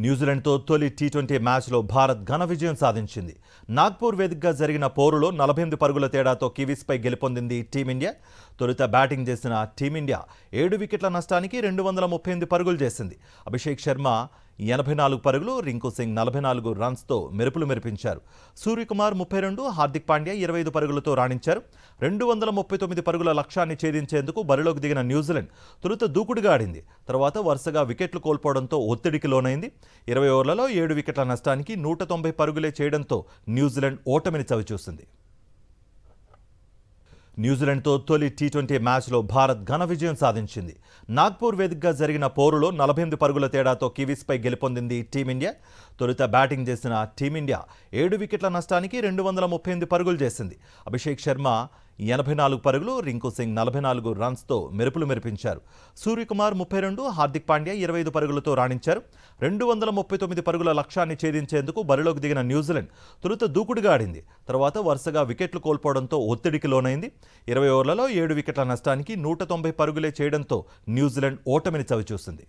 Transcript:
న్యూజిలాండ్తో తొలి టీ20 మ్యాచ్లో భారత్ ఘన విజయం సాధించింది. నాగ్పూర్ వేదికగా జరిగిన పోరులో 48 పరుగుల తేడాతో కివీస్పై గెలుపొందింది టీమిండియా. తొలుత బ్యాటింగ్ చేసిన టీమిండియా 7 వికెట్ల నష్టానికి 238 పరుగులు చేసింది. అభిషేక్ శర్మ 84 పరుగులు, రింకు సింగ్ 44 రన్స్తో మెరుపులు మెరిపించారు. సూర్యకుమార్ 32, హార్దిక్ పాండ్యా 25 పరుగులతో రాణించారు. 239 పరుగుల లక్ష్యాన్ని ఛేదించేందుకు బరిలోకి దిగిన న్యూజిలాండ్ తొలుత దూకుడుగా ఆడింది. తర్వాత వరుసగా వికెట్లు కోల్పోవడంతో ఒత్తిడికి లోనైంది. 20 ఓవర్లలో 7 వికెట్ల నష్టానికి 190 పరుగులే చేయడంతో న్యూజిలాండ్ ఓటమిని చవిచూసింది. న్యూజిలాండ్తో తొలి టీ20 మ్యాచ్లో భారత్ ఘన విజయం సాధించింది. నాగ్పూర్ వేదికగా జరిగిన పోరులో 48 పరుగుల తేడాతో కివీస్పై గెలుపొందింది టీమిండియా. తొలుత బ్యాటింగ్ చేసిన టీమిండియా 7 వికెట్ల నష్టానికి 238 పరుగులు చేసింది. అభిషేక్ శర్మ 84 పరుగులు, రింకు సింగ్ 44 రన్స్తో మెరుపులు మెరిపించారు. సూర్యకుమార్ 32, హార్దిక్ పాండ్యా 25 పరుగులతో రాణించారు. 239 పరుగుల లక్ష్యాన్ని ఛేదించేందుకు బరిలోకి దిగిన న్యూజిలాండ్ తొలుత దూకుడుగా ఆడింది. తర్వాత వరుసగా వికెట్లు కోల్పోవడంతో ఒత్తిడికి లోనైంది. 20 ఓవర్లలో 7 వికెట్ల నష్టానికి 190 పరుగులే చేయడంతో న్యూజిలాండ్ ఓటమిని చవిచూసింది.